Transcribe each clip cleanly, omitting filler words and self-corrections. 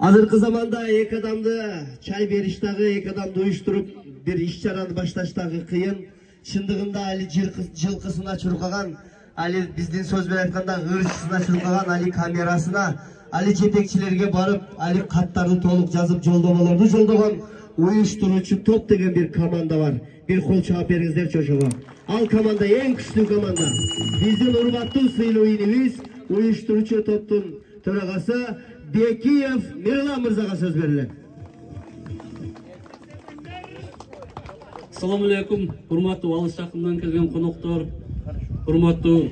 Azırkı zamanda ek adamdı çay beriştagı, ek adamdı uyuşturup bir iş çarаны baştaştagı kıyın. Şındığında Ali жылкысына çurkagan, Ali bizden söz beren aytkanda ırışçısına çurkagan, Ali kamerasına, Ali жетекçilerге barıp, Ali kattardı toluk yazıp joldomalarını joldogan uyuşturucu top degen bir komanda var. Bir kol çağıp beriңiздер çoşoğa. Al komanda en güçlü komanda. Bizden urmattуу sıylуу inimiz uyuşturucu toптun төрагасы Бекиев Мирлан мырзага сөз берилет. Assalamu alaikum, hurmatlı alыс жакындан келген коноктор, hurmatlı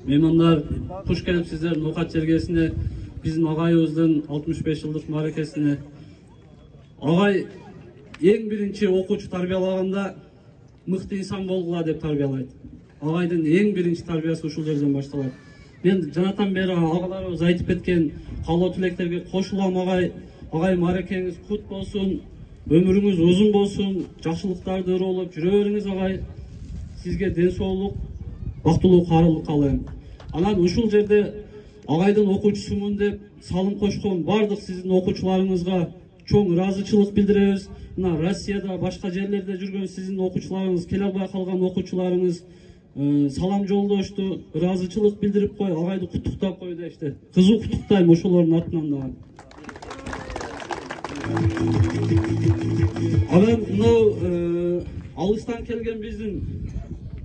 mehmanlar, hoş келипсиздер Ноқат жергесине, биздин агайыбыздын 65 жылдык мааракесине. Агай эң биринчи окуучу тарбиялаганда мыкты инсан болгула деп тарбиялайт. Агайдын эң биринчи тарбиясы ушул жерден башталат. Мен жанатан бери агаларыбыз айтып кеткен каалоо тилектерге кошулам. Агай мааракеңиз кут болсун, өмүрүңүз узун болсун, жакшылыктарды өрөлүп жүрө бериңиз агай. Сизге ден соолук, бактылуу каарылык каалайм. Анан ушул жерде агайдын окуучусумун деп салым кошкон бардык сиздин окуучуларыңызга чоң ыраазычылык билдиребиз. Мына Россияда, башка жерлерде жүргөн сиздин окуучуларыңыз, келе албай калган окуучуларыңыз салам жолдошту, ыраазычылык билдирип кой, агайды куттуктап кой дешти. Кызуу куттуктайм ошолордун атынан дагы. Анан мынау алыстан келген биздин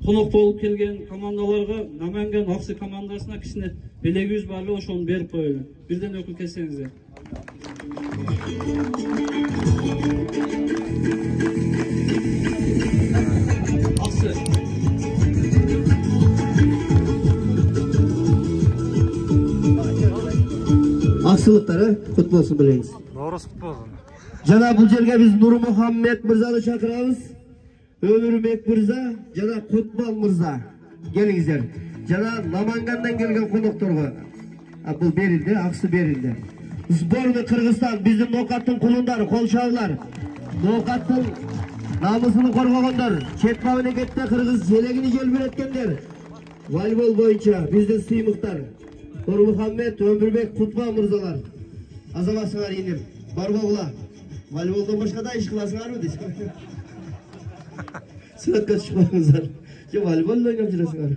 конок болуп келген командаларга, Наманган Аксы командасына кичине белегибиз бар эле, ошону берип коелу. Бирден өкүл келсеңиздер. Аксы. Аксылыктары кут болсун билеңиз. Doğrusu kut bolsun. Жана бул жерге биз Нурмухаммед мырзаны чакырабыз. Өмүрбек мырза жана Кутман мырза. Келиңиздер. Жана Намангандан келген конокторго. Бул берилди, аксы берилди. Сборный Кыргызстан, биздин Ноқаттын кулундары, колчоолор. Ноқаттын намысын коргогондор, чет мамлекетте кыргыз желегини желбиреткендер. Волейбол боюнча биздин сыймыктар. Нурмухаммед, Өмүрбек, Кутман мырзалар. Азаматсыңар иним. Барбогула. Волейболдон башка да иш кыласыңарбы дейсиң? Сүрөткө чыкпаңыздар. Же волейбол ойноп жүрөсүңөр?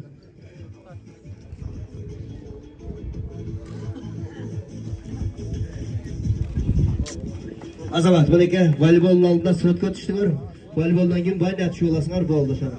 Азамат, мынеке волейболдун алдында сүрөткө түштүңөр. Волейболдон кийин байда түшүп аласыңар, болду ошо.